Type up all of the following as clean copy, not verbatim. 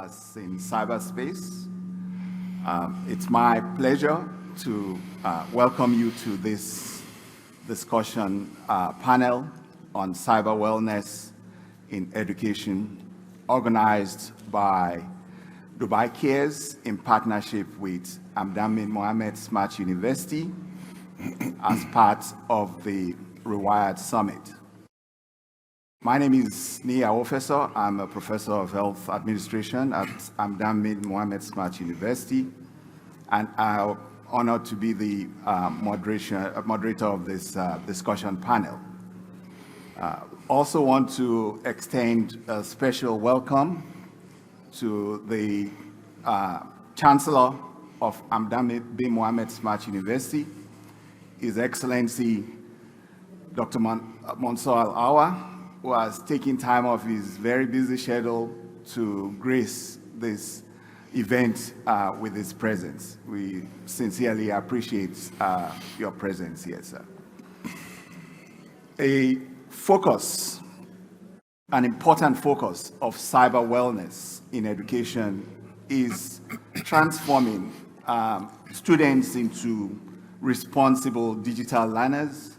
us in cyberspace. It's my pleasure to welcome you to this discussion panel on cyber wellness in education, organized by Dubai Cares in partnership with Hamdan bin Mohammed Smart University as part of the Rewired Summit. My name is Nia Ofessor. I'm a professor of health administration at Hamdan bin Mohammed Smart University, and I'm honored to be the moderator of this discussion panel. Also want to extend a special welcome to the Chancellor of Hamdan bin Mohammed Smart University, His Excellency Dr. Mansour Al-Awa, who has taken time off his very busy schedule to grace this event with his presence. We sincerely appreciate your presence here, sir. An important focus of cyber wellness in education is transforming students into responsible digital learners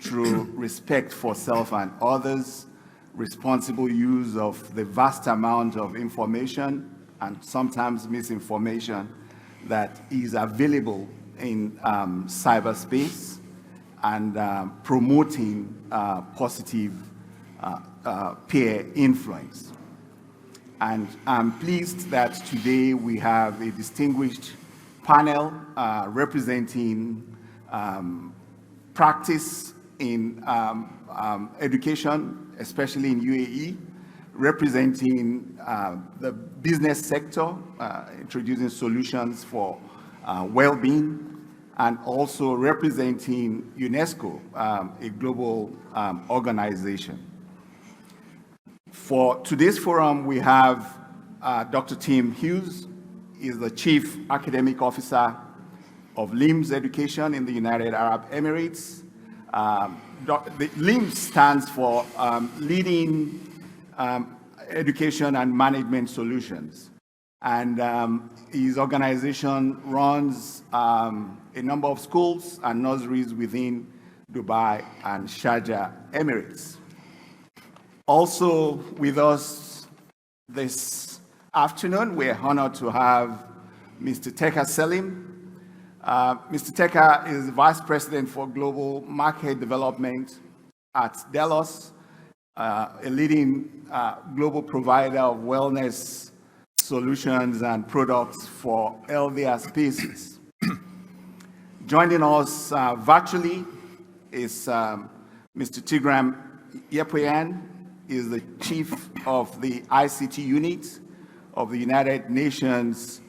through respect for self and others, responsible use of the vast amount of information and sometimes misinformation that is available in cyberspace, and promoting positive peer influence. And I'm pleased that today we have a distinguished panel representing practice in education, especially in UAE, representing the business sector, introducing solutions for well-being, and also representing UNESCO, a global organization. For today's forum, we have Dr. Tim Hughes. He's the Chief Academic Officer of LIMS Education in the United Arab Emirates. The LIMS stands for Leading Education and Management Solutions. And his organization runs a number of schools and nurseries within Dubai and Sharjah Emirates. Also with us this afternoon, we're honored to have Mr. Teka Selim. Mr. Teka is Vice President for Global Market Development at Delos, a leading global provider of wellness solutions and products for healthier spaces. Joining us virtually is Mr. Tigran Yepoyan, is the Chief of the ICT Unit of the United Nations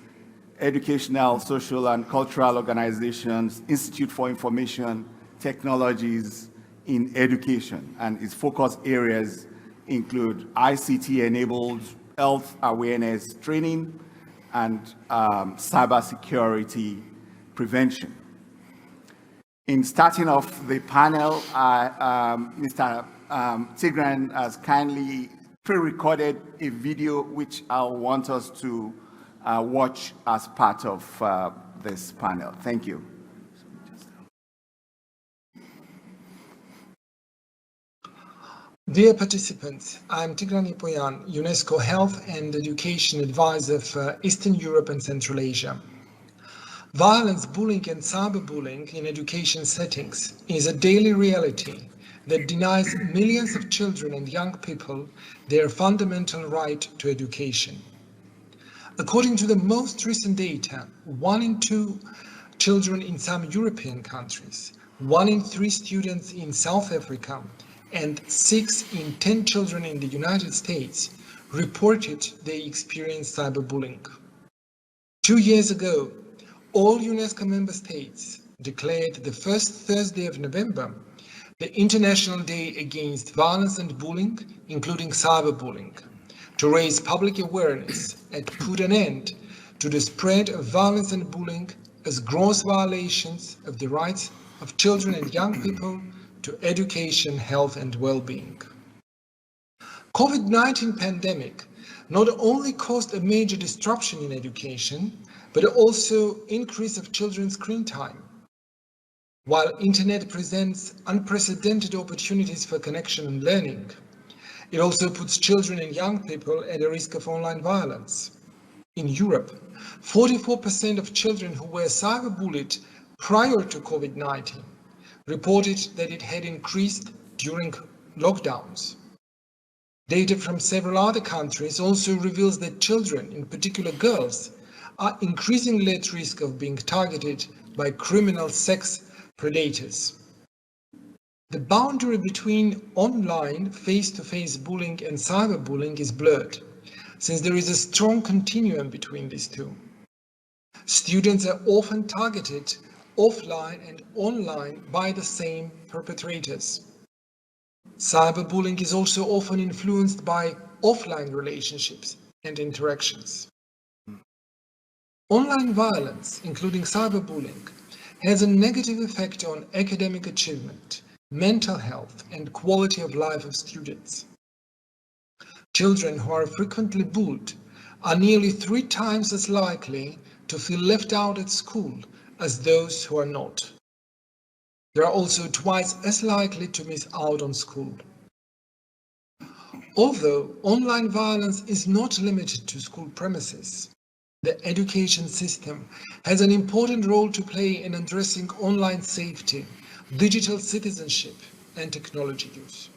Educational, Social, and Cultural Organizations Institute for Information Technologies in Education, and its focus areas include ICT-enabled health awareness training and cybersecurity prevention. In starting off the panel, Mr. Tigran has kindly pre-recorded a video which I want us to watch as part of this panel. Thank you. Dear participants, I'm Tigran Yepoyan, UNESCO Health and Education Advisor for Eastern Europe and Central Asia. Violence, bullying and cyberbullying in education settings is a daily reality that denies millions of children and young people their fundamental right to education. According to the most recent data, 1 in 2 children in some European countries, 1 in 3 students in South Africa, and 6 in 10 children in the United States reported they experienced cyberbullying. 2 years ago, all UNESCO member states declared the first Thursday of November the International Day Against Violence and Bullying, including cyberbullying, to raise public awareness and put an end to the spread of violence and bullying as gross violations of the rights of children and young people to education, health and well-being. COVID-19 pandemic not only caused a major disruption in education, but also increase of children's screen time. While internet presents unprecedented opportunities for connection and learning, it also puts children and young people at a risk of online violence. In Europe, 44% of children who were cyberbullied prior to COVID-19 reported that it had increased during lockdowns. Data from several other countries also reveals that children, in particular girls, are increasingly at risk of being targeted by criminal sex predators. The boundary between online face-to-face bullying and cyberbullying is blurred, since there is a strong continuum between these two. Students are often targeted offline and online by the same perpetrators. Cyberbullying is also often influenced by offline relationships and interactions. Online violence, including cyberbullying, has a negative effect on academic achievement, mental health, and quality of life of students. Children who are frequently bullied are nearly 3 times as likely to feel left out at school as those who are not. They are also twice as likely to miss out on school. Although online violence is not limited to school premises, the education system has an important role to play in addressing online safety, digital citizenship, and technology use.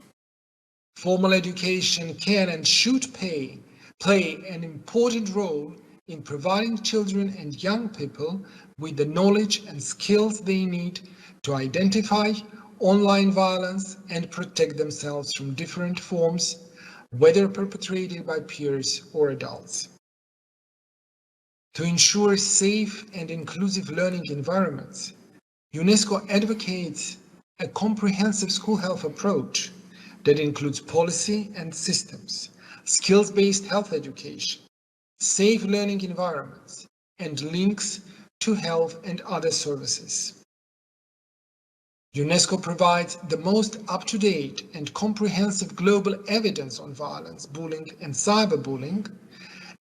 Formal education can and should play an important role in providing children and young people with the knowledge and skills they need to identify online violence and protect themselves from different forms, whether perpetrated by peers or adults. To ensure safe and inclusive learning environments, UNESCO advocates a comprehensive school health approach that includes policy and systems, skills-based health education, safe learning environments, and links to health and other services. UNESCO provides the most up-to-date and comprehensive global evidence on violence, bullying, and cyberbullying,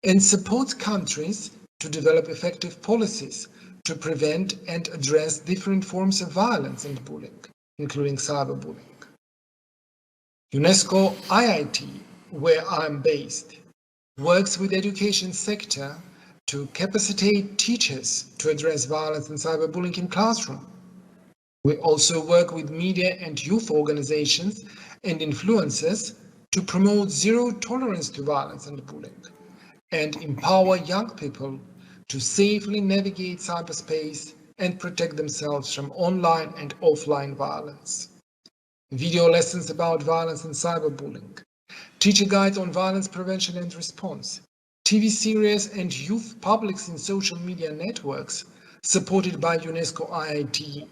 and supports countries to develop effective policies to prevent and address different forms of violence and bullying, including cyberbullying. UNESCO IIT, where I'm based, works with the education sector to capacitate teachers to address violence and cyberbullying in classroom. We also work with media and youth organizations and influencers to promote zero tolerance to violence and bullying and empower young people to safely navigate cyberspace and protect themselves from online and offline violence. Video lessons about violence and cyberbullying, teacher guides on violence prevention and response, TV series and youth publics in social media networks supported by UNESCO IIT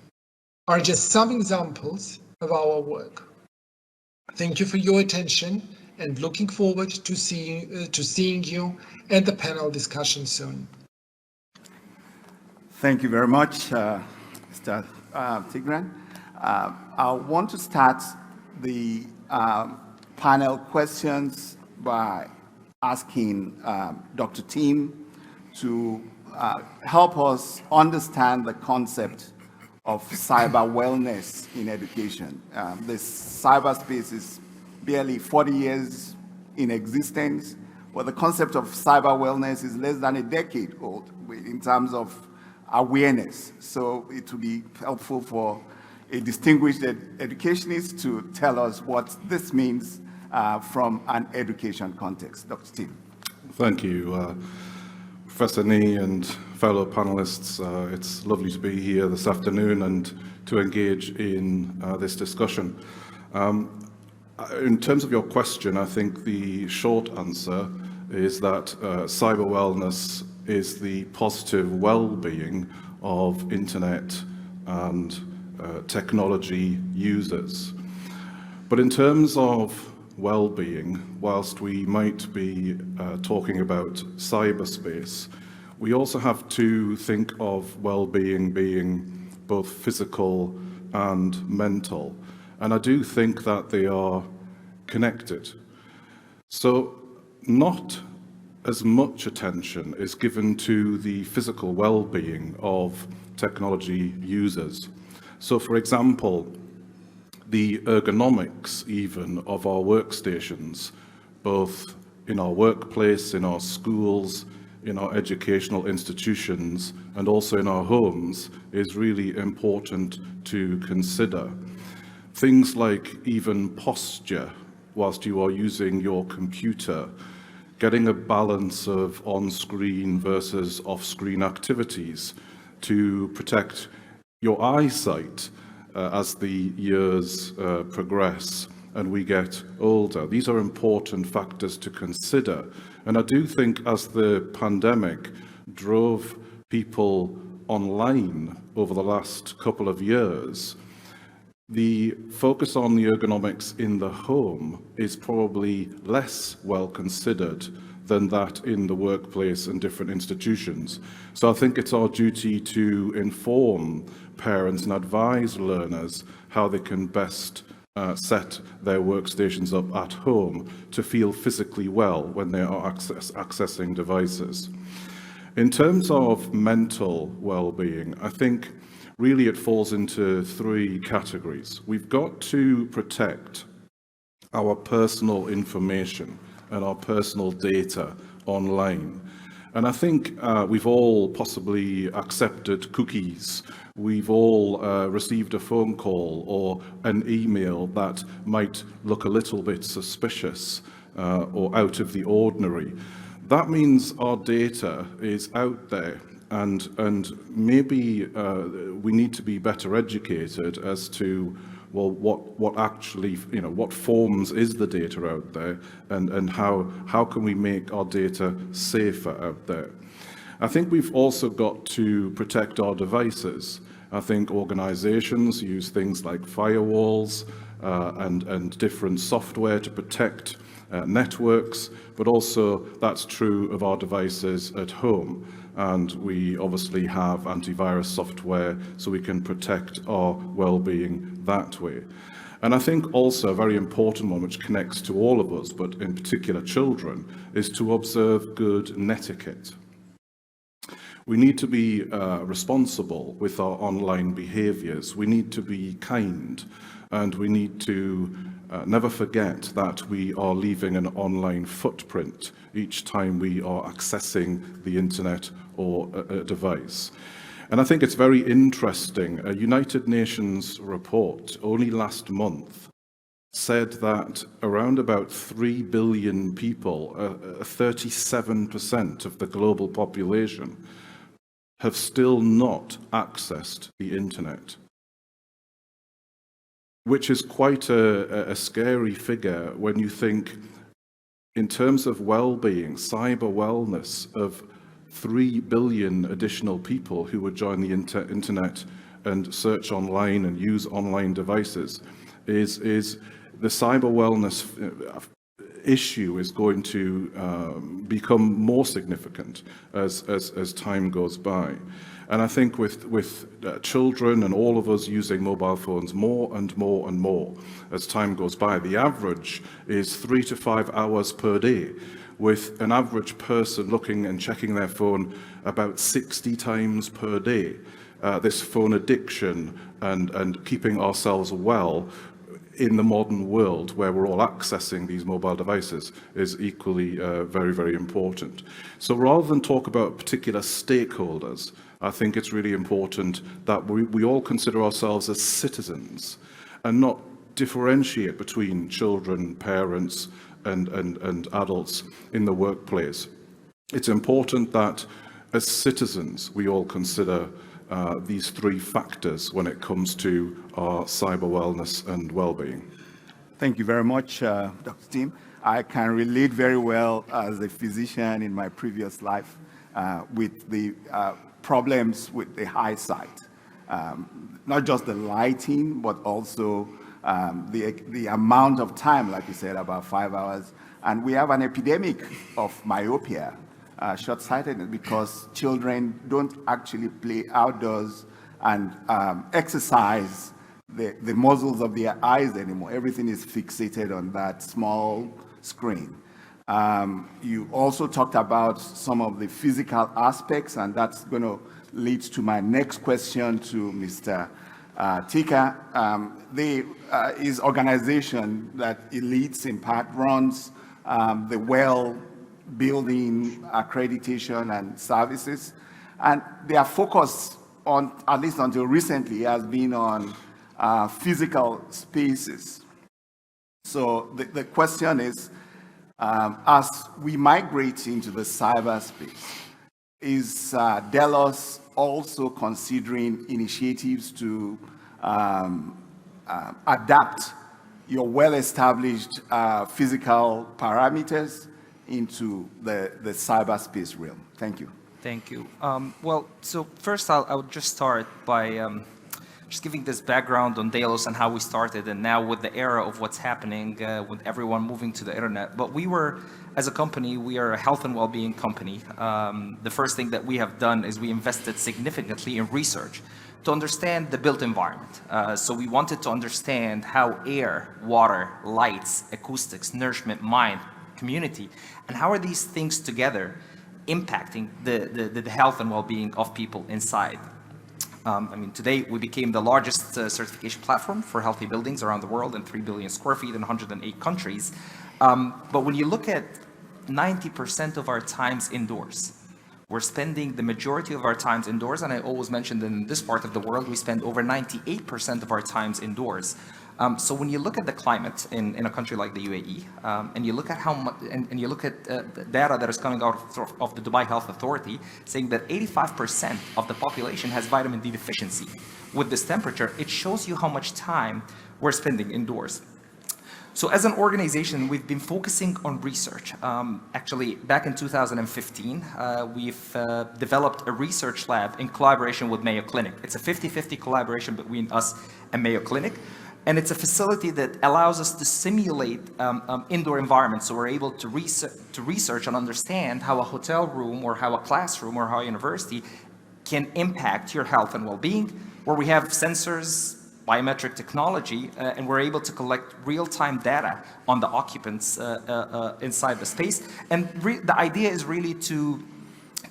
are just some examples of our work. Thank you for your attention and looking forward to seeing you at the panel discussion soon. Thank you very much, Mr. Tigran. I want to start the panel questions by asking Dr. Tim to help us understand the concept of cyber wellness in education. This cyberspace is barely 40 years in existence, but the concept of cyber wellness is less than a decade old in terms of awareness. So it would be helpful for a distinguished educationist to tell us what this means from an education context. Dr. Tim. Thank you, Professor Nee and fellow panelists. It's lovely to be here this afternoon and to engage in this discussion. In terms of your question, I think the short answer is that cyber wellness is the positive well-being of internet and technology users. But in terms of well-being, whilst we might be talking about cyberspace, we also have to think of well-being being both physical and mental. And I do think that they are connected. So not as much attention is given to the physical well-being of technology users. So, for example, the ergonomics even of our workstations, both in our workplace, in our schools, in our educational institutions, and also in our homes, is really important to consider. Things like even posture whilst you are using your computer, getting a balance of on-screen versus off-screen activities to protect your eyesight as the years progress and we get older. These are important factors to consider. And I do think as the pandemic drove people online over the last couple of years, the focus on the ergonomics in the home is probably less well considered than that in the workplace and different institutions. So I think it's our duty to inform parents and advise learners how they can best set their workstations up at home to feel physically well when they are accessing devices. In terms of mental well-being, I think really it falls into three categories. We've got to protect our personal information and our personal data online. And I think we've all possibly accepted cookies. We've all received a phone call or an email that might look a little bit suspicious or out of the ordinary. That means our data is out there, and maybe we need to be better educated as to, well, what actually, what forms is the data out there, and how can we make our data safer out there. I think we've also got to protect our devices. I think organizations use things like firewalls and different software to protect networks, but also that's true of our devices at home. And we obviously have antivirus software so we can protect our well-being that way. And I think also a very important one, which connects to all of us, but in particular children, is to observe good netiquette. We need to be responsible with our online behaviors. We need to be kind, and we need to never forget that we are leaving an online footprint each time we are accessing the internet or a device. And I think it's very interesting. A United Nations report only last month said that around about 3 billion people, 37% of the global population, have still not accessed the internet, which is quite a scary figure when you think in terms of well-being, cyber wellness of 3 billion additional people who would join the internet and search online and use online devices is the cyber wellness issue is going to become more significant as time goes by. And I think with children and all of us using mobile phones more and more and more as time goes by, the average is 3 to 5 hours per day, with an average person looking and checking their phone about 60 times per day. This phone addiction and keeping ourselves well in the modern world where we're all accessing these mobile devices is equally very, very important. So rather than talk about particular stakeholders, I think it's really important that we all consider ourselves as citizens and not differentiate between children, parents, and adults in the workplace. It's important that as citizens we all consider these three factors when it comes to our cyber wellness and well-being. Thank you very much, Dr. Tim. I can relate very well as a physician in my previous life with the problems with the eyesight. Not just the lighting, but also the amount of time, like you said, about 5 hours. And we have an epidemic of myopia, short-sightedness, because children don't actually play outdoors and exercise the muscles of their eyes anymore. Everything is fixated on that small screen. You also talked about some of the physical aspects, and that's going to lead to my next question to Mr. Tika. His organization that he leads, in part, runs the Wellbeing accreditation and services, and their focus on, at least until recently, has been on physical spaces. So the question is, as we migrate into the cyberspace, is Delos also considering initiatives to adapt your well-established physical parameters into the cyberspace realm? Thank you. Thank you. Well, so first I would just start by just giving this background on Delos and how we started, and now with the era of what's happening with everyone moving to the internet. But we were, as a company, we are a health and well-being company. The first thing that we have done is we invested significantly in research to understand the built environment. So we wanted to understand how air, water, lights, acoustics, nourishment, mind, community, and how are these things together impacting the health and well-being of people inside. I mean, today we became the largest certification platform for healthy buildings around the world in 3 billion square feet in 108 countries. But when you look at 90% of our times indoors, we're spending the majority of our times indoors, and I always mention that in this part of the world, we spend over 98% of our times indoors. So when you look at the climate in a country like the UAE, and you look at how much, and you look at the data that is coming out of the Dubai Health Authority, saying that 85% of the population has vitamin D deficiency. With this temperature, it shows you how much time we're spending indoors. So as an organization, we've been focusing on research. Actually, back in 2015, we've developed a research lab in collaboration with Mayo Clinic. It's a 50-50 collaboration between us and Mayo Clinic. And it's a facility that allows us to simulate indoor environments. So we're able to research and understand how a hotel room or how a classroom or how a university can impact your health and well-being, where we have sensors, biometric technology, and we're able to collect real-time data on the occupants inside the space. And the idea is really to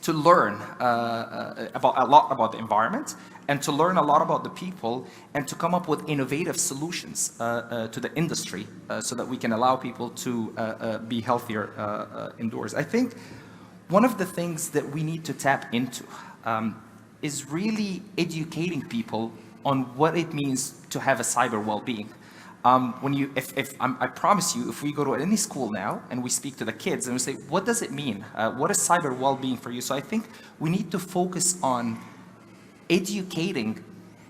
learn a lot about the environment, and to learn a lot about the people, and to come up with innovative solutions to the industry so that we can allow people to be healthier indoors. I think one of the things that we need to tap into is really educating people on what it means to have a cyber well-being. I promise you, if we go to any school now and we speak to the kids and we say, what does it mean? What is cyber well-being for you? So I think we need to focus on educating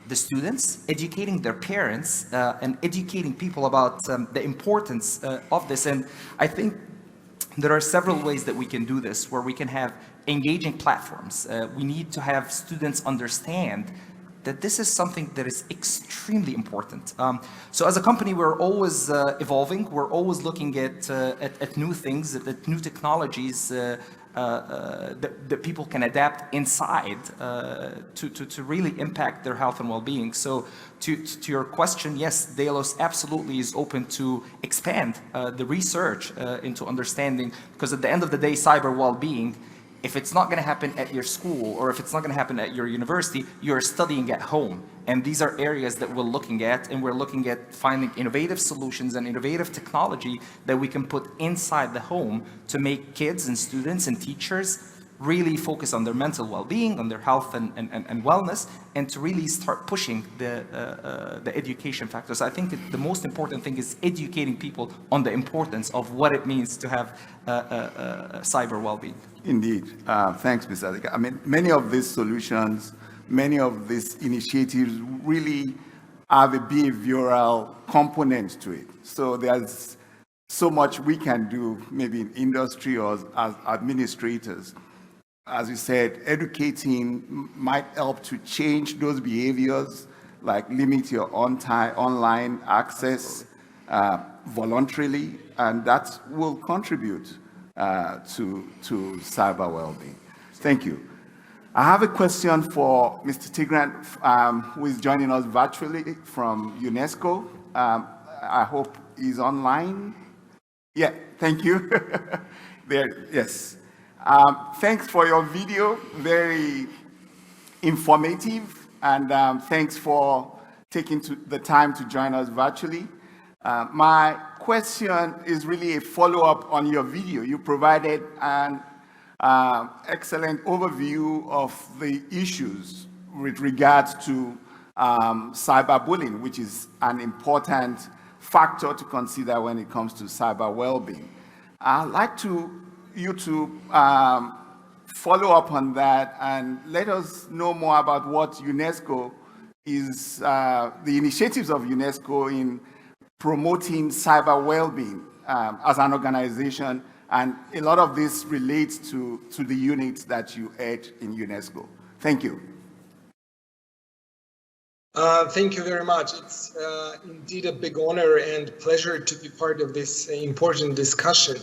the students, educating their parents, and educating people about the importance of this. And I think there are several ways that we can do this, where we can have engaging platforms. We need to have students understand that this is something that is extremely important. So as a company, we're always evolving. We're always looking at new things, at new technologies that people can adapt inside to really impact their health and well-being. So to your question, yes, Delos absolutely is open to expand the research into understanding, because at the end of the day, cyber well-being, if it's not going to happen at your school, or if it's not going to happen at your university, you're studying at home. And these are areas that we're looking at, and we're looking at finding innovative solutions and innovative technology that we can put inside the home to make kids and students and teachers really focus on their mental well-being, on their health and wellness, and to really start pushing the education factors. I think that the most important thing is educating people on the importance of what it means to have cyber well-being. Indeed. Thanks, Mr. Adika. I mean, many of these solutions, many of these initiatives really have a behavioral component to it. So there's so much we can do, maybe in industry or as administrators. As you said, educating might help to change those behaviors, like limit your online access voluntarily, and that will contribute to cyber well-being. Thank you. I have a question for Mr. Tigran, who is joining us virtually from UNESCO. I hope he's online. Yeah, Thank you. There, yes. Thanks for your video, very informative, and thanks for taking the time to join us virtually. My question is really a follow-up on your video. You provided an excellent overview of the issues with regards to cyberbullying, which is an important factor to consider when it comes to cyber well-being. I'd like you to follow up on that and let us know more about what UNESCO is, the initiatives of UNESCO in promoting cyber well-being as an organization, and a lot of this relates to the units that you head in UNESCO. Thank you. Thank you very much. It's indeed a big honor and pleasure to be part of this important discussion.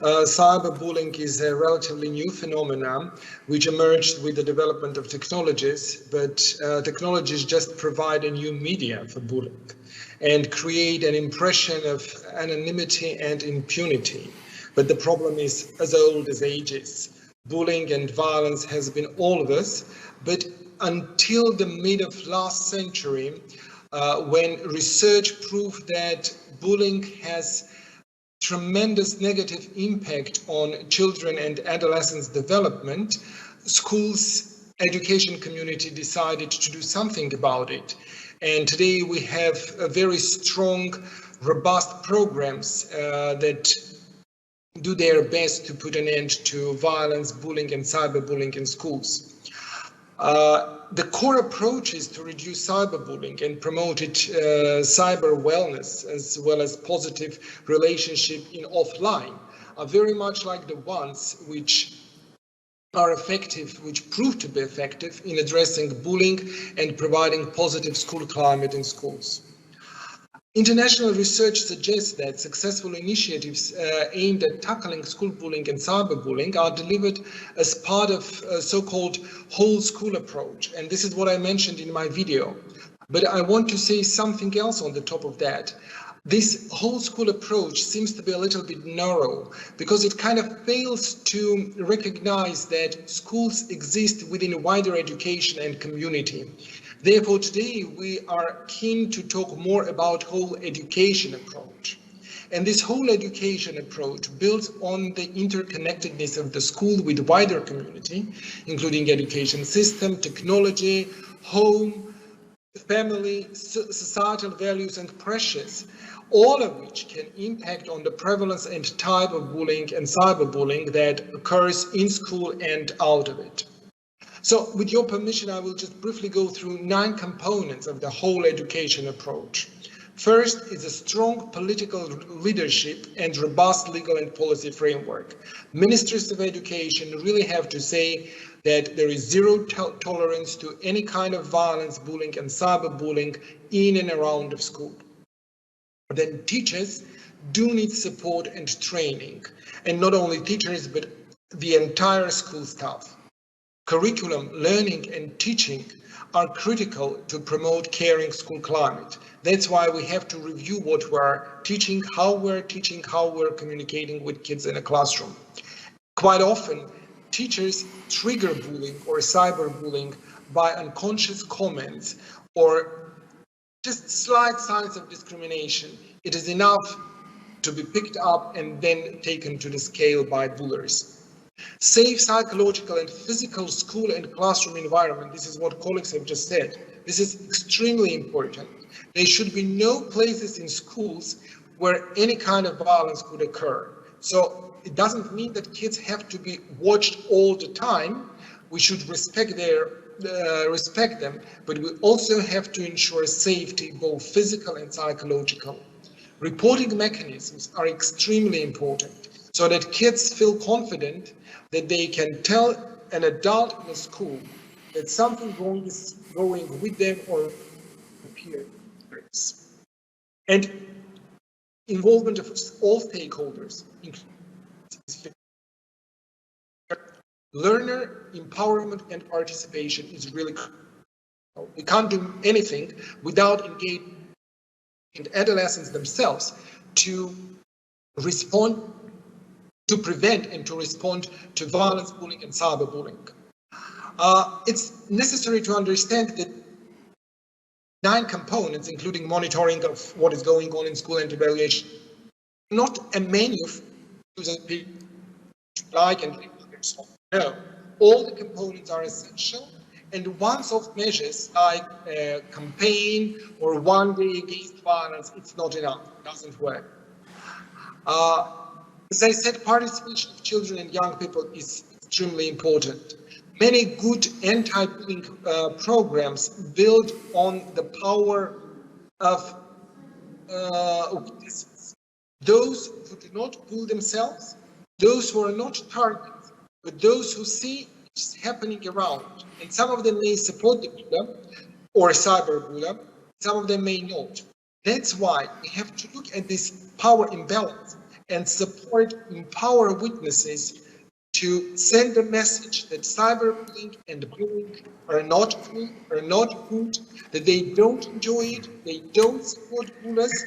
Cyberbullying is a relatively new phenomenon which emerged with the development of technologies, but technologies just provide a new media for bullying and create an impression of anonymity and impunity. But the problem is as old as ages. Bullying and violence has been all of us, but until the mid of last century, when research proved that bullying has tremendous negative impact on children and adolescents' development, schools, education community decided to do something about it. And today we have a very strong, robust programs that do their best to put an end to violence, bullying, and cyberbullying in schools. The core approach is to reduce cyberbullying and promote cyber wellness, as well as positive relationship in offline, are very much like the ones which are effective, which prove to be effective in addressing bullying and providing positive school climate in schools. International research suggests that successful initiatives aimed at tackling school bullying and cyberbullying are delivered as part of a so-called whole school approach. And this is what I mentioned in my video. But I want to say something else on the top of that. This whole school approach seems to be a little bit narrow because it kind of fails to recognize that schools exist within a wider education and community. Therefore, today we are keen to talk more about whole education approach. And this whole education approach builds on the interconnectedness of the school with wider community, including education system, technology, home, family, societal values and pressures, all of which can impact on the prevalence and type of bullying and cyberbullying that occurs in school and out of it. So with your permission, I will just briefly go through 9 components of the whole education approach. First is a strong political leadership and robust legal and policy framework. Ministries of education really have to say that there is zero tolerance to any kind of violence, bullying and cyberbullying in and around the school. Then teachers do need support and training, and not only teachers, but the entire school staff. Curriculum, learning and teaching are critical to promote caring school climate. That's why we have to review what we're teaching, how we're communicating with kids in a classroom. Quite often, teachers trigger bullying or cyberbullying by unconscious comments or just slight signs of discrimination. It is enough to be picked up and then taken to the scale by bullies. Safe psychological and physical school and classroom environment, this is what colleagues have just said. This is extremely important. There should be no places in schools where any kind of violence could occur. So it doesn't mean that kids have to be watched all the time. We should respect them, but we also have to ensure safety, both physical and psychological. Reporting mechanisms are extremely important so that kids feel confident that they can tell an adult in a school that something wrong is going with them or peers. And involvement of all stakeholders, learner empowerment and participation is really critical. We can't do anything without engaging adolescents themselves to respond to prevent and to respond to violence, bullying, and cyberbullying. It's necessary to understand that 9 components, including monitoring of what is going on in school and evaluation, not a menu of people like and so. No, all the components are essential, and one-off measures like a campaign or one day against violence, it's not enough, it doesn't work. As I said, participation of children and young people is extremely important. Many good anti-bullying programs build on the power of witnesses. Those who do not bully themselves, those who are not targets, but those who see what's happening around. And some of them may support the bully or cyberbully, some of them may not. That's why we have to look at this power imbalance and empower witnesses to send a message that cyberbullying and bullying are not cool, are not good, that they don't enjoy it, they don't support bullies,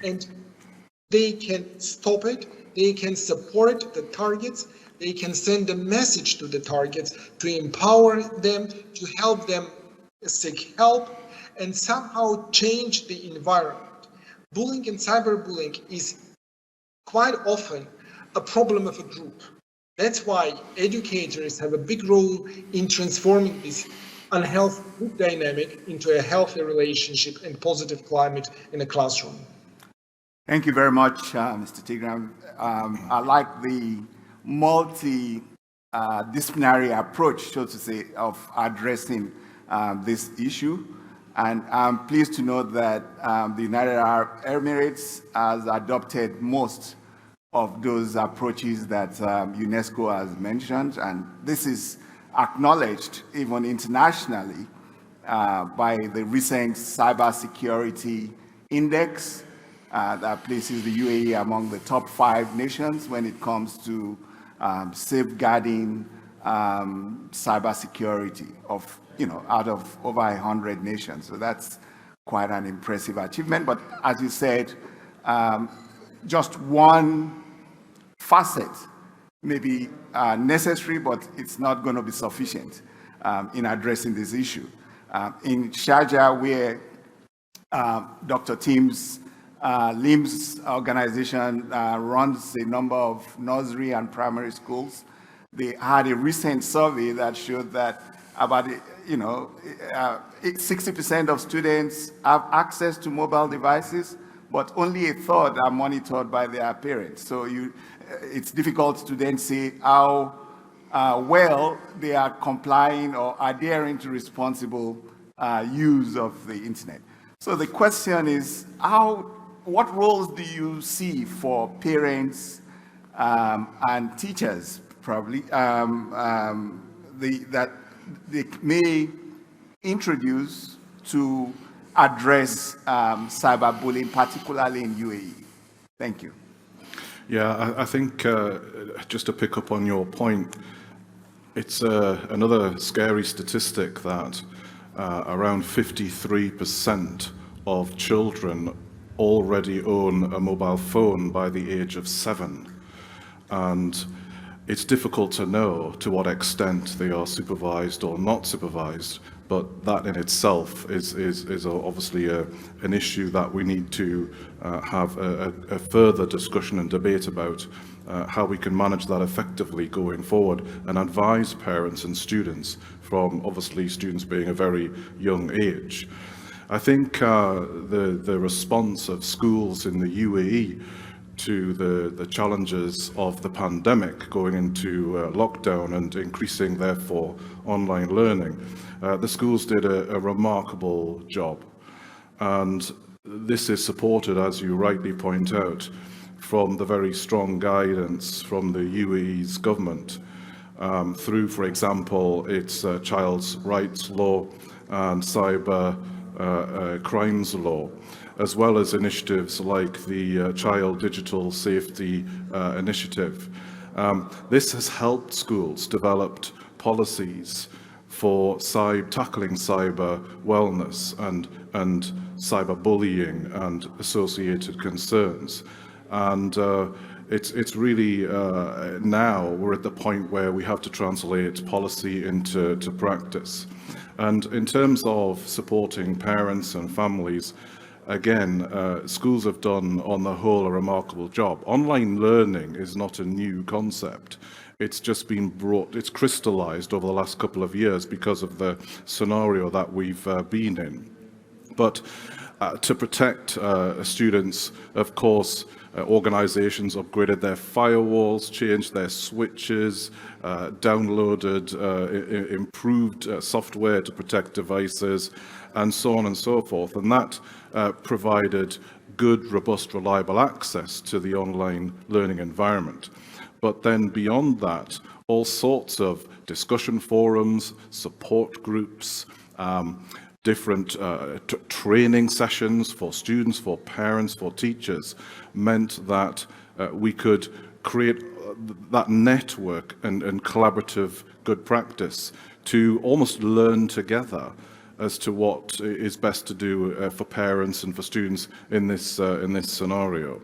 and they can stop it, they can support the targets, they can send a message to the targets to empower them, to help them seek help, and somehow change the environment. Bullying and cyberbullying is quite often a problem of a group. That's why educators have a big role in transforming this unhealthy group dynamic into a healthy relationship and positive climate in a classroom. Thank you very much, Mr. Tigran. I like the multi-disciplinary approach, so to say, of addressing this issue. And I'm pleased to note that the United Arab Emirates has adopted most of those approaches that UNESCO has mentioned, and this is acknowledged even internationally by the recent cybersecurity index that places the UAE among the top 5 nations when it comes to safeguarding cybersecurity out of over 100 nations. So that's quite an impressive achievement. But as you said, just one facet may be necessary, but it's not going to be sufficient in addressing this issue. In Sharjah, where Dr. Tim's LIMS organization runs a number of nursery and primary schools, they had a recent survey that showed that about 60% of students have access to mobile devices, but only a third are monitored by their parents. So it's difficult to then say how well they are complying or adhering to responsible use of the internet. So the question is, what roles do you see for parents and teachers, probably, that they may introduce to address cyberbullying, particularly in UAE? Thank you. Yeah, I think just to pick up on your point, it's another scary statistic that around 53% of children already own a mobile phone by the age of 7. And it's difficult to know to what extent they are supervised or not supervised, but that in itself is obviously an issue that we need to have a further discussion and debate about how we can manage that effectively going forward and advise parents and students from obviously students being a very young age. I think the response of schools in the UAE to the challenges of the pandemic, going into lockdown and increasing, therefore, online learning, the schools did a remarkable job. And this is supported, as you rightly point out, from the very strong guidance from the UAE's government through, for example, its child's rights law and cyber crimes law, as well as initiatives like the Child Digital Safety Initiative. This has helped schools develop policies for tackling cyber wellness and cyberbullying and associated concerns. And it's really now we're at the point where we have to translate policy into practice. And in terms of supporting parents and families, again, schools have done, on the whole, a remarkable job. Online learning is not a new concept. It's just been it's crystallized over the last couple of years because of the scenario that we've been in. But to protect students, of course, organizations upgraded their firewalls, changed their switches, downloaded improved software to protect devices, and so on and so forth. And that provided good, robust, reliable access to the online learning environment. But then beyond that, all sorts of discussion forums, support groups, different training sessions for students, for parents, for teachers, meant that we could create that network and collaborative good practice to almost learn together as to what is best to do for parents and for students in this scenario.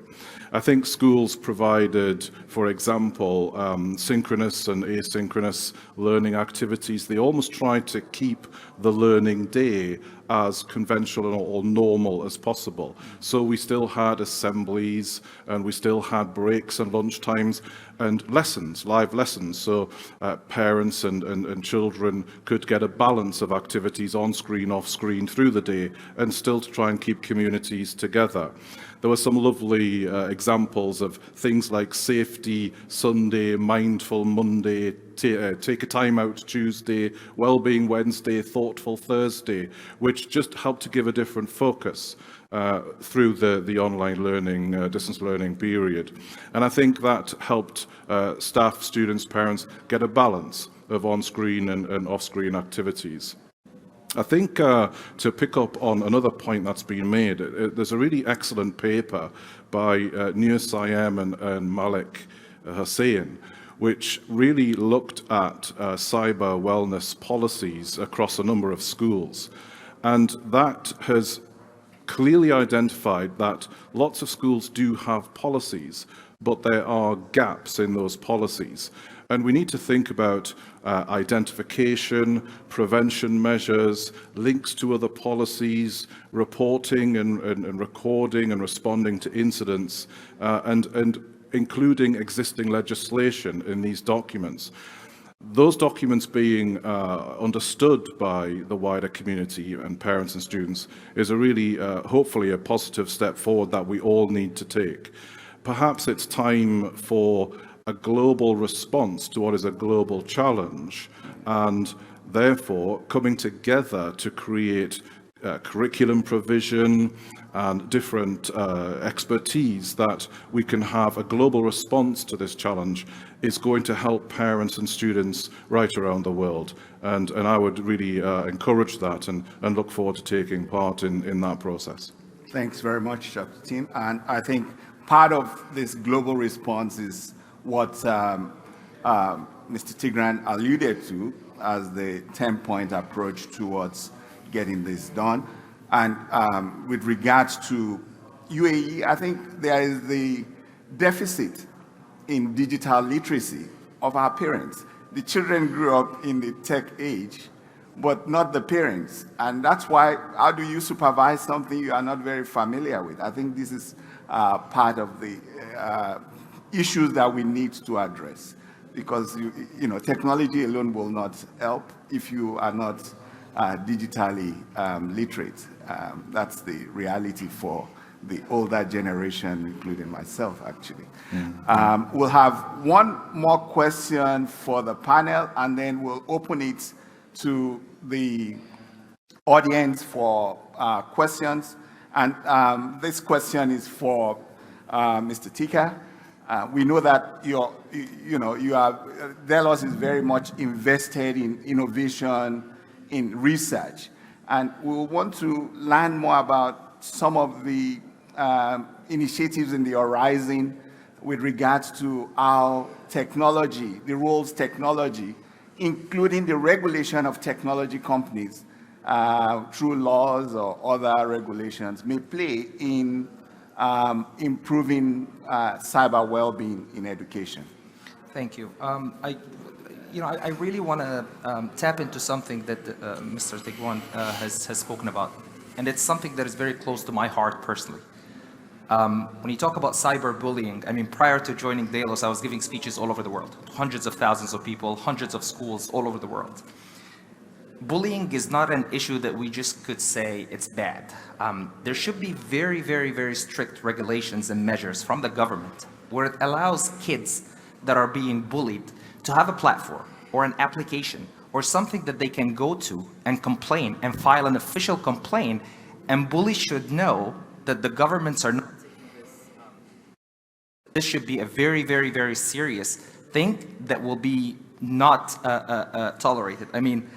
I think schools provided, for example, synchronous and asynchronous learning activities. They almost tried to keep the learning day as conventional or normal as possible. So we still had assemblies, and we still had breaks and lunch times, and lessons, live lessons, so parents and children could get a balance of activities on screen, off screen through the day, and still to try and keep communities together. There were some lovely examples of things like Safety Sunday, Mindful Monday, Take a Time Out Tuesday, Wellbeing Wednesday, Thoughtful Thursday, which just helped to give a different focus through the online learning, distance learning period. And I think that helped staff, students, parents get a balance of on-screen and off-screen activities. I think to pick up on another point that's been made, there's a really excellent paper by Nur Sayem and Malik Hussain, which really looked at cyber wellness policies across a number of schools. And that has clearly identified that lots of schools do have policies, but there are gaps in those policies. And we need to think about identification, prevention measures, links to other policies, reporting and recording and responding to incidents, and including existing legislation in these documents. Those documents being understood by the wider community and parents and students is a really, hopefully, a positive step forward that we all need to take. Perhaps it's time for a global response to what is a global challenge, and therefore coming together to create curriculum provision and different expertise that we can have a global response to this challenge is going to help parents and students right around the world. And I would really encourage that and look forward to taking part in that process. Thanks very much, Dr. Tim. And I think part of this global response is what Mr. Tigran alluded to as the 10-point approach towards getting this done. And with regards to UAE, I think there is the deficit in digital literacy of our parents. The children grew up in the tech age, but not the parents. And that's why, how do you supervise something you are not very familiar with? I think this is part of the issues that we need to address, because technology alone will not help if you are not digitally literate. That's the reality for the older generation, including myself, actually. Mm-hmm. We'll have one more question for the panel, and then we'll open it to the audience for questions. And this question is for Mr. Tika. We know that Delos is very much invested in innovation, in research, and we want to learn more about some of the initiatives in the horizon with regards to how technology, the roles technology, including the regulation of technology companies through laws or other regulations, may play in improving cyber well-being in education? Thank you. I really want to tap into something that Mr. Tigwan has spoken about, and it's something that is very close to my heart personally. When you talk about cyberbullying, I mean, prior to joining Delos, I was giving speeches all over the world, hundreds of thousands of people, hundreds of schools all over the world. Bullying is not an issue that we just could say it's bad. There should be very, very, very strict regulations and measures from the government where it allows kids that are being bullied to have a platform or an application or something that they can go to and complain and file an official complaint, and bullies should know that the governments are not taking this. This should be a very, very, very serious thing that will be not tolerated. I mean,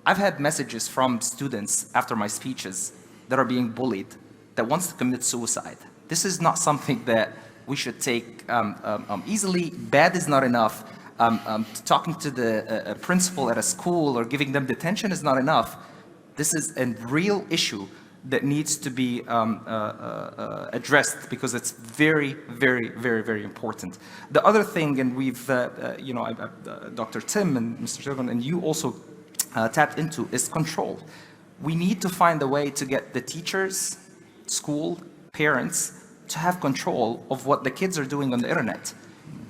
I've had messages from students after my speeches that are being bullied that wants to commit suicide. This is not something that we should take easily. Bad is not enough. Talking to the principal at a school or giving them detention is not enough. This is a real issue that needs to be addressed because it's very, very, very, very important. The other thing, and we've, Dr. Tim and Mr. Tigwan and you also tapped into, is control. We need to find a way to get the teachers, school, parents, to have control of what the kids are doing on the internet.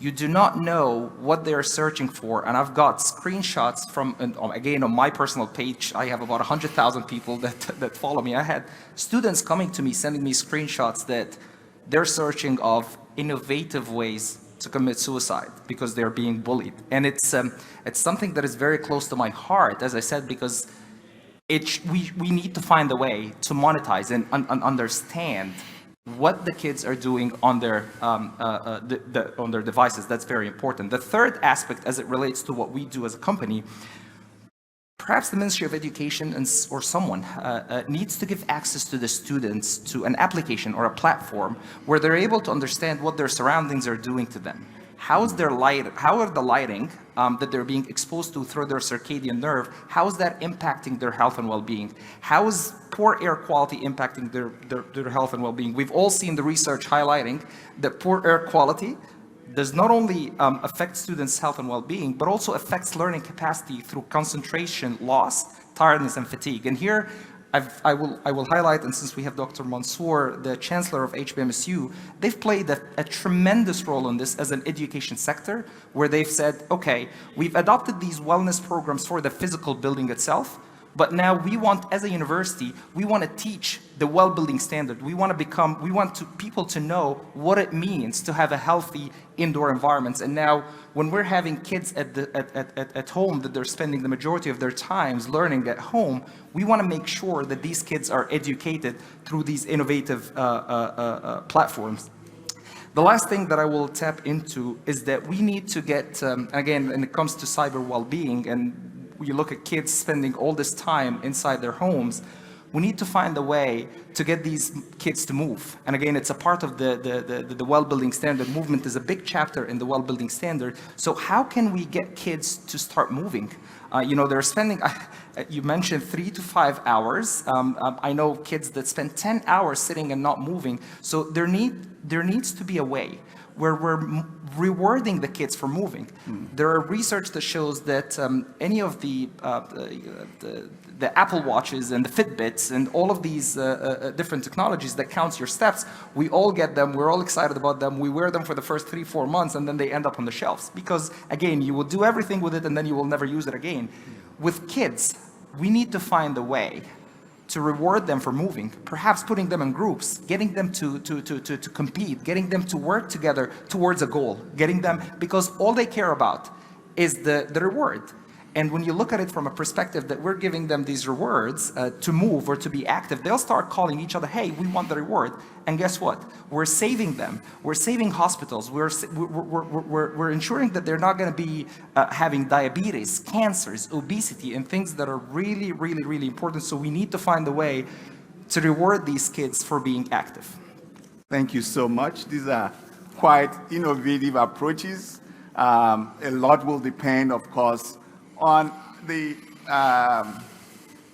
You do not know what they are searching for, and I've got screenshots from, again, on my personal page, I have about 100,000 people that follow me. I had students coming to me, sending me screenshots that they're searching of innovative ways to commit suicide because they're being bullied. And it's something that is very close to my heart, as I said, because we need to find a way to monetize and understand what the kids are doing on their on their devices. That's very important. The third aspect, as it relates to what we do as a company, perhaps the Ministry of Education or someone needs to give access to the students to an application or a platform where they're able to understand what their surroundings are doing to them. How are the lighting that they're being exposed to through their circadian nerve, how is that impacting their health and well-being? How is poor air quality impacting their health and well-being? We've all seen the research highlighting that poor air quality does not only affect students' health and well-being, but also affects learning capacity through concentration loss, tiredness, and fatigue. And here, I will highlight, and since we have Dr. Mansour, the Chancellor of HBMSU, they've played a tremendous role in this as an education sector, where they've said, okay, we've adopted these wellness programs for the physical building itself, but now we want, as a university, we want to teach the well-building standard. We want people to know what it means to have a healthy indoor environments. And now, when we're having kids at home that they're spending the majority of their times learning at home, we want to make sure that these kids are educated through these innovative platforms. The last thing that I will tap into is that we need to get, again, when it comes to cyber well-being, and you look at kids spending all this time inside their homes, we need to find a way to get these kids to move. And again, it's a part of the well-building standard. Movement is a big chapter in the well-building standard. So how can we get kids to start moving? They're spending, you mentioned 3 to 5 hours. I know kids that spend 10 hours sitting and not moving. So there needs to be a way where we're rewarding the kids for moving. There are research that shows that any of the Apple Watches and the Fitbits and all of these different technologies that counts your steps, we all get them, we're all excited about them, we wear them for the first 3-4 months, and then they end up on the shelves. Because again, you will do everything with it and then you will never use it again. With kids, we need to find a way to reward them for moving, perhaps putting them in groups, getting them to compete, getting them to work together towards a goal, getting them, because all they care about is the reward. And when you look at it from a perspective that we're giving them these rewards to move or to be active, they'll start calling each other, hey, we want the reward. And guess what? We're saving them. We're saving hospitals. We're ensuring that they're not going to be having diabetes, cancers, obesity, and things that are really, really, really important. So we need to find a way to reward these kids for being active. Thank you so much. These are quite innovative approaches. A lot will depend, of course, on the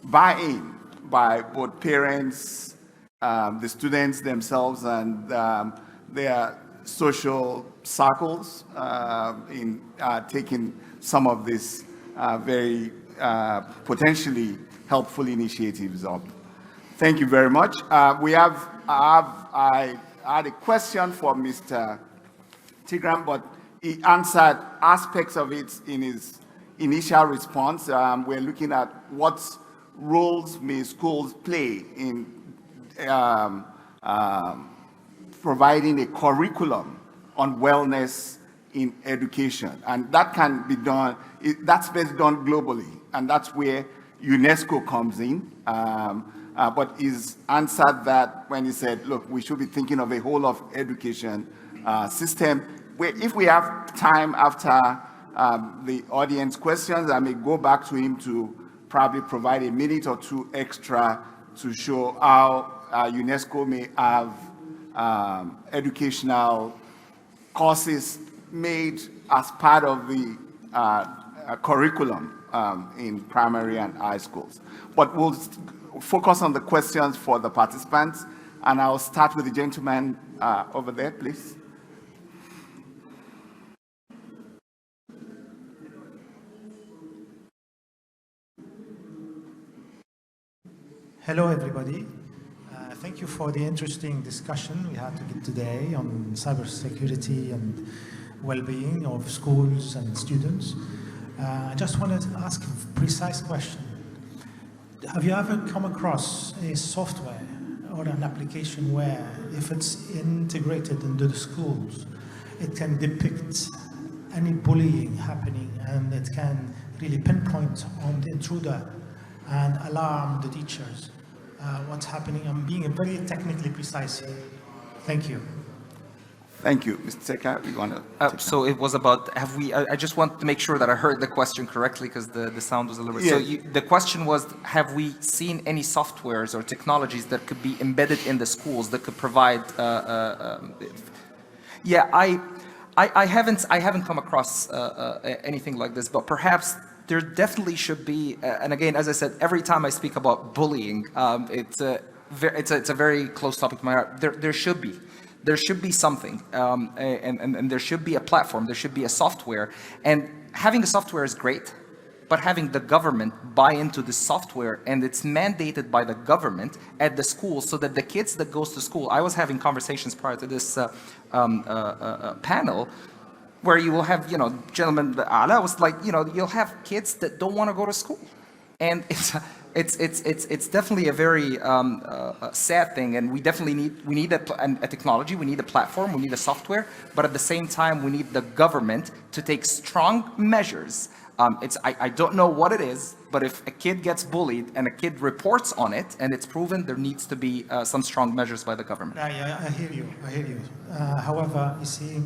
buy-in by both parents, the students themselves and their social circles in taking some of these very potentially helpful initiatives up. Thank you very much. I had a question for Mr. Tigran, but he answered aspects of it in his initial response. We're looking at what roles may schools play in providing a curriculum on wellness in education. And that can be done, that's best done globally. And that's where UNESCO comes in. But he's answered that when he said, look, we should be thinking of a whole of education system. If we have time after the audience questions, I may go back to him to probably provide a minute or two extra to show how UNESCO may have educational courses made as part of the curriculum in primary and high schools. But we'll focus on the questions for the participants, and I'll start with the gentleman over there, please. Hello, everybody. Thank you for the interesting discussion we had today on cybersecurity and well-being of schools and students. I just wanted to ask a precise question. Have you ever come across a software or an application where, if it's integrated into the schools, it can depict any bullying happening and it can really pinpoint on the intruder and alarm the teachers what's happening? I'm being very technically precise here. Thank you. Thank you. Mr. Seka, you want to so it was about, have we, I just want to make sure that I heard the question correctly because the sound was a little bit, yeah. So the question was, have we seen any softwares or technologies that could be embedded in the schools that could provide, yeah, I haven't come across anything like this, but perhaps there definitely should be, and again, as I said, every time I speak about bullying, it's a very close topic to my heart. There should be something, and there should be a platform, there should be a software, and having a software is great, but having the government buy into the software, and it's mandated by the government at the school, so that the kids that goes to school, I was having conversations prior to this panel, where you will have, gentlemen, Ala was like, you'll have kids that don't want to go to school. And it's definitely a very sad thing, and we definitely need a technology, we need a platform, we need a software, but at the same time, we need the government to take strong measures. I don't know what it is, but if a kid gets bullied and a kid reports on it and it's proven, there needs to be some strong measures by the government. I hear you. However, you see,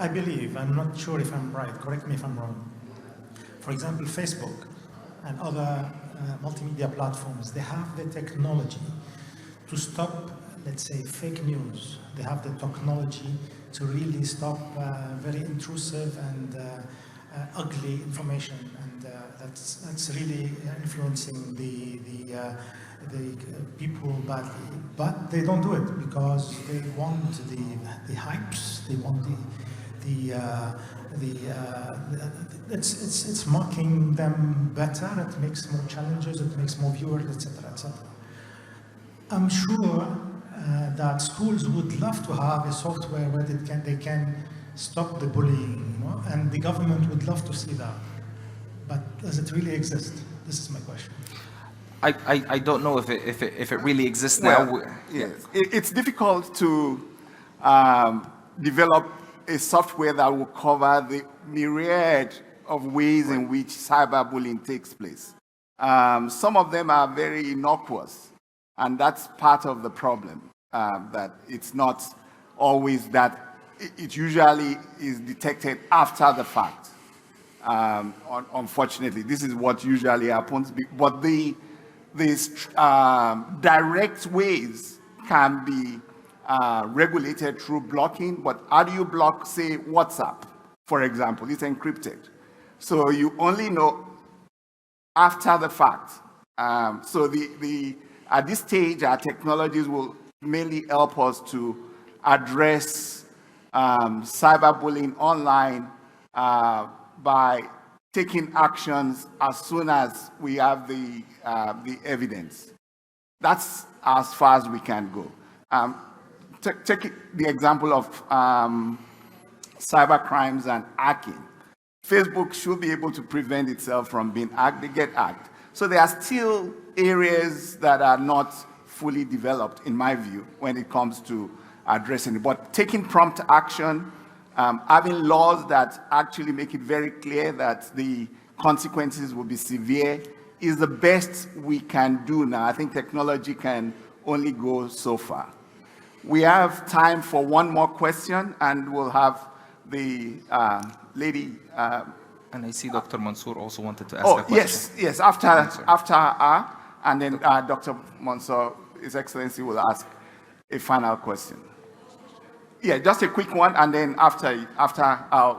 I believe, I'm not sure if I'm right, correct me if I'm wrong. For example, Facebook and other multimedia platforms, they have the technology to stop, let's say, fake news. They have the technology to really stop very intrusive and ugly information, and that's really influencing the people badly. But they don't do it because they want the hypes, they want it's mocking them better, it makes more challenges, it makes more viewers, etc., etc. I'm sure that schools would love to have a software where they can stop the bullying, and the government would love to see that. But does it really exist? This is my question. I don't know if it really exists now. Well, yes. It's difficult to develop a software that will cover the myriad of ways in which cyberbullying takes place. Some of them are very innocuous, and that's part of the problem, that it's not always that. It usually is detected after the fact. Unfortunately, this is what usually happens, but these direct ways can be regulated through blocking. But how do you block, say, WhatsApp, for example? It's encrypted. So you only know after the fact. So the At this stage, our technologies will mainly help us to address cyberbullying online by taking actions as soon as we have the evidence. That's as far as we can go. Take the example of cyber crimes and hacking. Facebook should be able to prevent itself from being hacked. They get hacked. So there are still areas that are not fully developed, in my view, when it comes to addressing it. But taking prompt action, having laws that actually make it very clear that the consequences will be severe is the best we can do now. I think technology can only go so far. We have time for one more question, and we'll have the lady. And I see Dr. Mansour also wanted to ask a question. Yes, after her, and then Dr. Mansour, His Excellency, will ask a final question. Yeah, just a quick one, and then after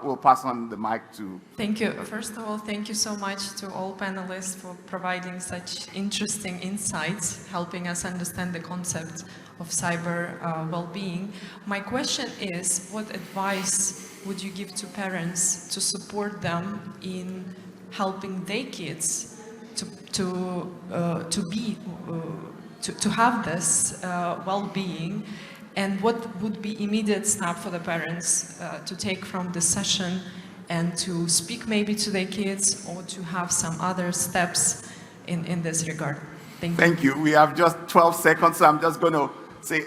we'll pass on the mic to... Thank you. First of all, thank you so much to all panelists for providing such interesting insights, helping us understand the concept of cyber well-being. My question is, what advice would you give to parents to support them in helping their kids to have this well-being? And what would be immediate step for the parents to take from the session and to speak maybe to their kids or to have some other steps in this regard? Thank you. We have just 12 seconds, so I'm just going to say,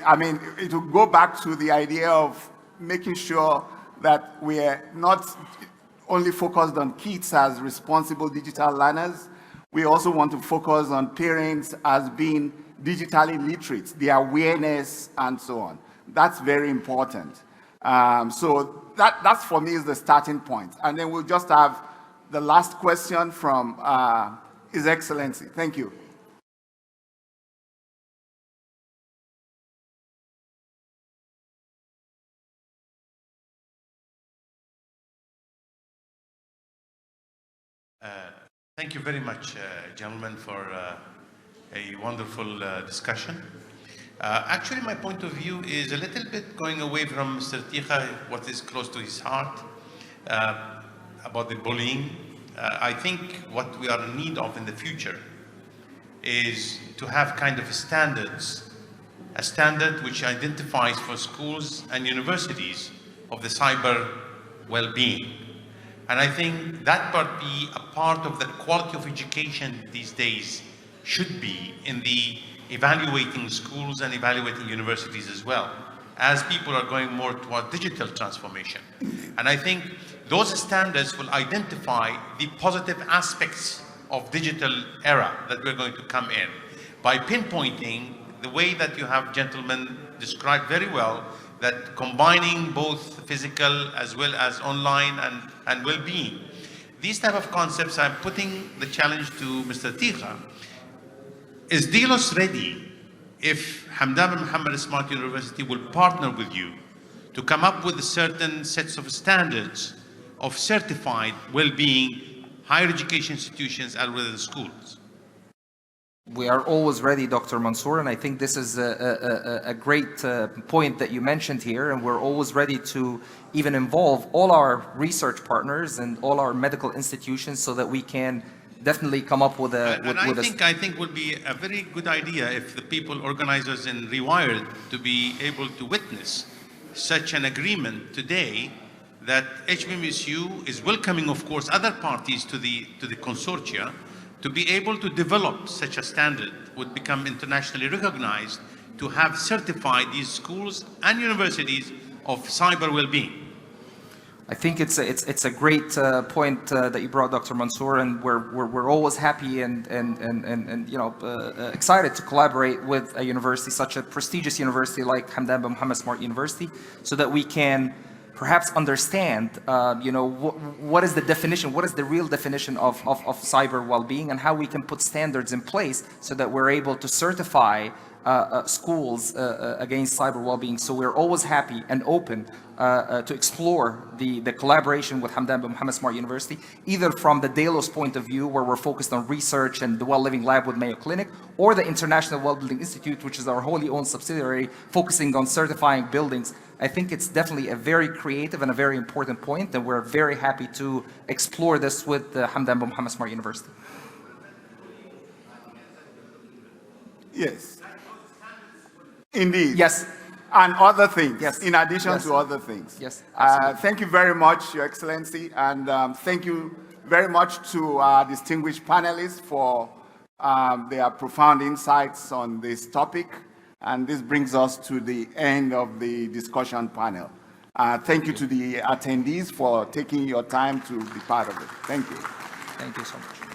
it will go back to the idea of making sure that we're not only focused on kids as responsible digital learners. We also want to focus on parents as being digitally literate, the awareness and so on. That's very important. So that's for me is the starting point. And then we'll just have the last question from His Excellency. Thank you. Thank you very much, gentlemen, for a wonderful discussion. Actually, my point of view is a little bit going away from Mr. Tikha, what is close to his heart, about the bullying. I think what we are in need of in the future is to have kind of standards, a standard which identifies for schools and universities of the cyber well-being. And I think that part be a part of the quality of education these days should be in the evaluating schools and evaluating universities as well, as people are going more toward digital transformation. And I think those standards will identify the positive aspects of digital era that we're going to come in by pinpointing the way that you have gentlemen described very well, that combining both physical as well as online and well-being. These type of concepts, I'm putting the challenge to Mr. Tikha. Is Delos ready if Hamdan bin Muhammad Smart University will partner with you to come up with certain sets of standards of certified well-being higher education institutions as well as schools? We are always ready, Dr. Mansour, and I think this is a great point that you mentioned here, and we're always ready to even involve all our research partners and all our medical institutions so that we can definitely come up with a... I think would be a very good idea if the people, organizers in Rewired, to be able to witness such an agreement today, that HBMSU is welcoming, of course, other parties to the consortia, to be able to develop such a standard would become internationally recognized to have certified these schools and universities of cyber well-being. I think it's a great point that you brought, Dr. Mansour, and we're always happy and excited to collaborate with a university, such a prestigious university like Hamdan bin Muhammad Smart University, so that we can perhaps understand, what is the definition, what is the real definition of cyber well-being, and how we can put standards in place so that we're able to certify schools against cyber well-being. So we're always happy and open to explore the collaboration with Hamdan bin Mohammed Smart University, either from the Delos point of view, where we're focused on research and the Well Living Lab with Mayo Clinic, or the International Well-Building Institute, which is our wholly owned subsidiary focusing on certifying buildings. I think it's definitely a very creative and a very important point, and we're very happy to explore this with the Hamdan bin Mohammed Smart University. Yes. Indeed. Yes. And other things, Yes. in addition Yes. to other things. Yes, Thank you very much, Your Excellency, and thank you very much to our distinguished panelists for their profound insights on this topic. And this brings us to the end of the discussion panel. Thank you to the attendees for taking your time to be part of it. Thank you. Thank you so much.